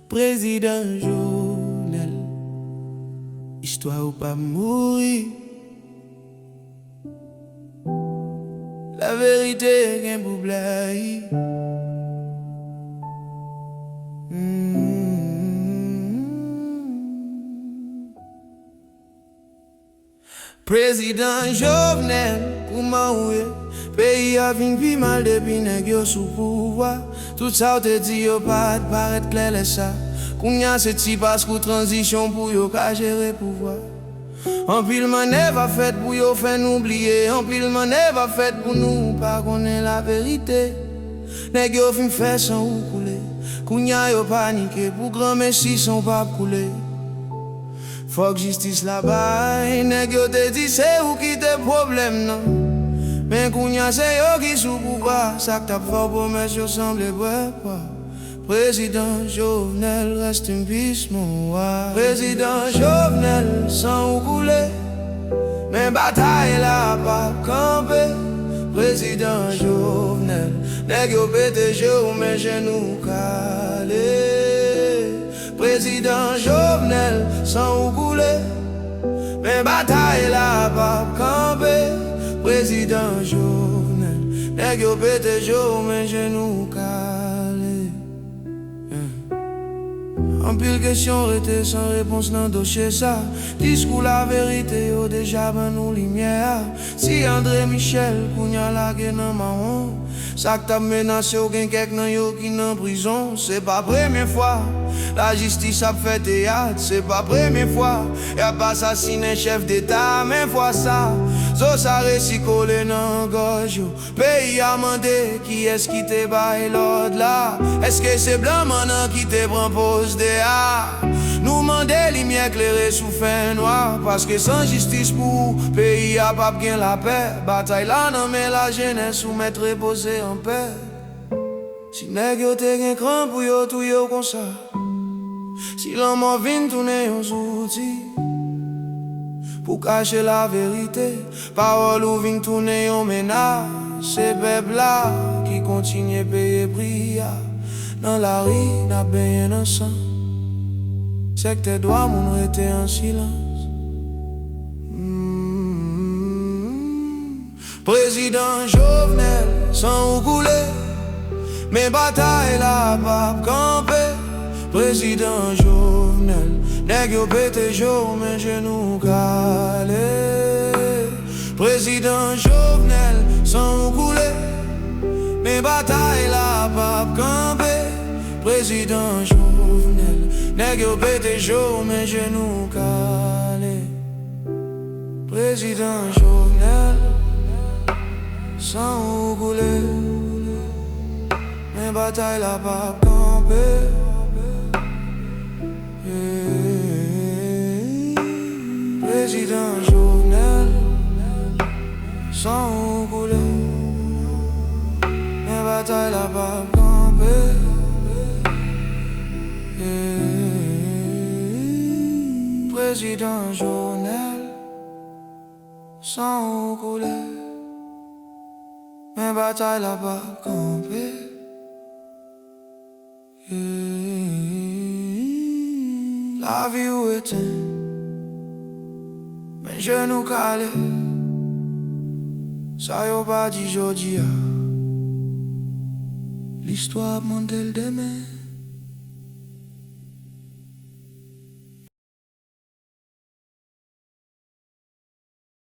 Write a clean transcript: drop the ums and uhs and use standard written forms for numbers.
Président Jovenel, histoire ou pas mourir. La vérité est pour blaye. Président Jovenel, comment oué? Pays a vin pi mal depuis nèg yo sous pouvoir. Tout ça ou te dit yo pas de paraître clair les ça. Kounya c'est ti parce que transition pour yo ka gérer pouvoir. En pile manève a fait pour yo faire nous oublier. En pile manève a fait pour nous pas connaître la vérité. Nèg yo fin faire sans ou couler. Kounya yo paniqué pour grand messi son pas couler. Faut que justice là-bas, nèg yo te dit c'est ou qui te problème non. Mais kounya c'est yo qui sous pouvoir. Ça que t'as fait promesse yo semble vrai pas. Président Jovenel, reste in peace mon roi. Président Jovenel, sans ou couler. Mais bataille là pas camper. Président Jovenel, nèg yo pété jeu mais genou calé. Président Jovenel, sans ou couler. Mais bataille là pas camper. Président Jovenel, nèg yo pété jeu mais genou calé. En pile question rete sans réponse dans dossier ça. Discours la vérité yo déjà ben nous lumière. Si André Michel kounya la gen nan marron. Ça que t'as menacé ou gen kek nan yo qui nan prison. C'est pas première fois. La justice a fait théâtre, c'est pas première fois. Y'a pas assassiné chef d'état, même fois ça. So ça récit collé nan gorge yo. Pays a mandé qui est-ce qui te baille l'ordre là. Est-ce que c'est blanc maintenant qui te prend pose de nous mandé lumière éclairée sous fin noir. Parce que sans justice pour pays a pas bien la paix. Bataille là non mais la jeunesse ou mettre reposer en paix. Si nèg yo te gen cran pour yo tout yo comme ça. Si l'homme vient tourner aux outils pour cacher la vérité. Parole ou vient tourner aux menaces. C'est peuple là qui continue payer prix. Dans la rue n'a bien un sang. C'est que tes doigts m'ont été en silence. Président Jovenel, sans ou couler. Mais bataille là pas camper. Président Jovenel, nèg yo pété jour mais genou calé. Président Jovenel, sans ou couler. Mais bataille là pas camper. Président Jovenel, nèg yo pété jour mais genou calé. Président Jovenel, sans ou couler. Mais bataille là pas camper. Président Jovenel, sans ou couler. Mais bataille là pas camper. Président Jovenel, sans ou couler. Mais bataille là pas camper. La vie ou éteint, mais genou calé. Ça y'a pas dit jodi. L'histoire monte le demain.